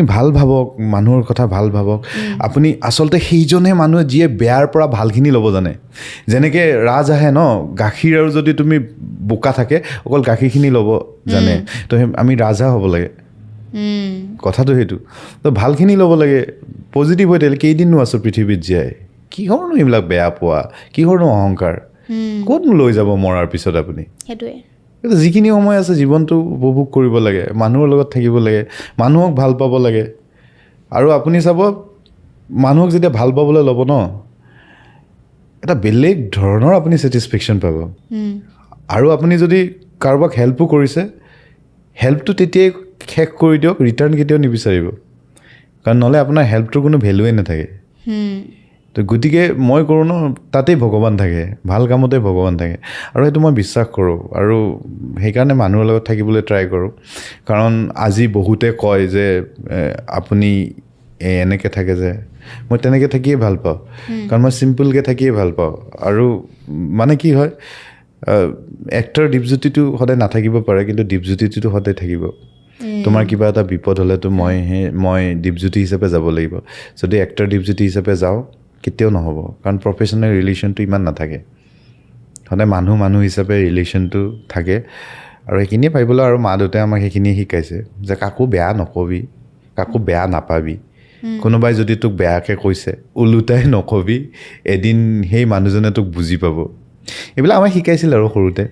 ভাল ভাবক মানুহৰ কথা ভাল ভাবক আপুনি আচলতে সেইজনে মানুহে যিয়ে বেয়াৰ পৰা ভালখিনি ল'ব জানে যেনেকৈ ৰাজ আহে ন গাখীৰ আৰু যদি তুমি বোকা থাকে অকল গাখীৰখিনি ল'ব জানে তো আমি ৰাজা হ'ব লাগে কথাটো সেইটো তো ভালখিনি ল'ব লাগে পজিটিভ হৈ থাকিলে কেইদিননো আছো পৃথিৱীত জীয়াই কিহৰনো এইবিলাক বেয়া পোৱা কিহৰনো অহংকাৰ ক'তনো লৈ যাব মৰাৰ পিছত আপুনি সেইটোৱে যিখিনি সময় আছে জীৱনটো উপভোগ কৰিব লাগে মানুহৰ লগত থাকিব লাগে মানুহক ভাল পাব লাগে আৰু আপুনি চাব মানুহক যেতিয়া ভাল পাবলৈ ল'ব ন এটা বেলেগ ধৰণৰ আপুনি ছেটিছফেকশ্যন পাব আৰু আপুনি যদি কাৰোবাক হেল্পো কৰিছে হেল্পটো তেতিয়াই শেষ কৰি দিয়ক ৰিটাৰ্ণ কেতিয়াও নিবিচাৰিব কাৰণ নহ'লে আপোনাৰ হেল্পটোৰ কোনো ভেলুৱে নাথাকে তো গতিকে মই কৰোঁ ন তাতেই ভগৱান থাকে ভাল কামতে ভগৱান থাকে আৰু সেইটো মই বিশ্বাস কৰোঁ আৰু সেইকাৰণে মানুহৰ লগত থাকিবলৈ ট্ৰাই কৰোঁ কাৰণ আজি বহুতে কয় যে আপুনি এনেকৈ থাকে যে মই তেনেকৈ থাকিয়ে ভাল পাওঁ কাৰণ মই চিম্পলকৈ থাকিয়ে ভাল পাওঁ আৰু মানে কি হয় এক্টৰ দীপজ্যোতিটো সদায় নাথাকিব পাৰে কিন্তু দীপজ্যোতিটো সদায় থাকিব তোমাৰ কিবা এটা বিপদ হ'লেতো মই দীপজ্যোতি হিচাপে যাব লাগিব যদি এক্টৰ দীপজ্যোতি হিচাপে যাওঁ কেতিয়াও নহ'ব কাৰণ প্ৰফেশ্যনেল ৰিলেশ্যনটো ইমান নাথাকে সদায় মানুহ হিচাপে ৰিলেশ্যনটো থাকে আৰু সেইখিনিয়ে পাৰিবলৈ আৰু মা দেউতাই আমাক সেইখিনিয়ে শিকাইছে যে কাকো বেয়া নকবি কাকো বেয়া নাপাবি কোনোবাই যদি তোক বেয়াকৈ কৈছে ওলোটাই নকবি এদিন সেই মানুহজনে তোক বুজি পাব এইবিলাক আমাক শিকাইছিল আৰু সৰুতে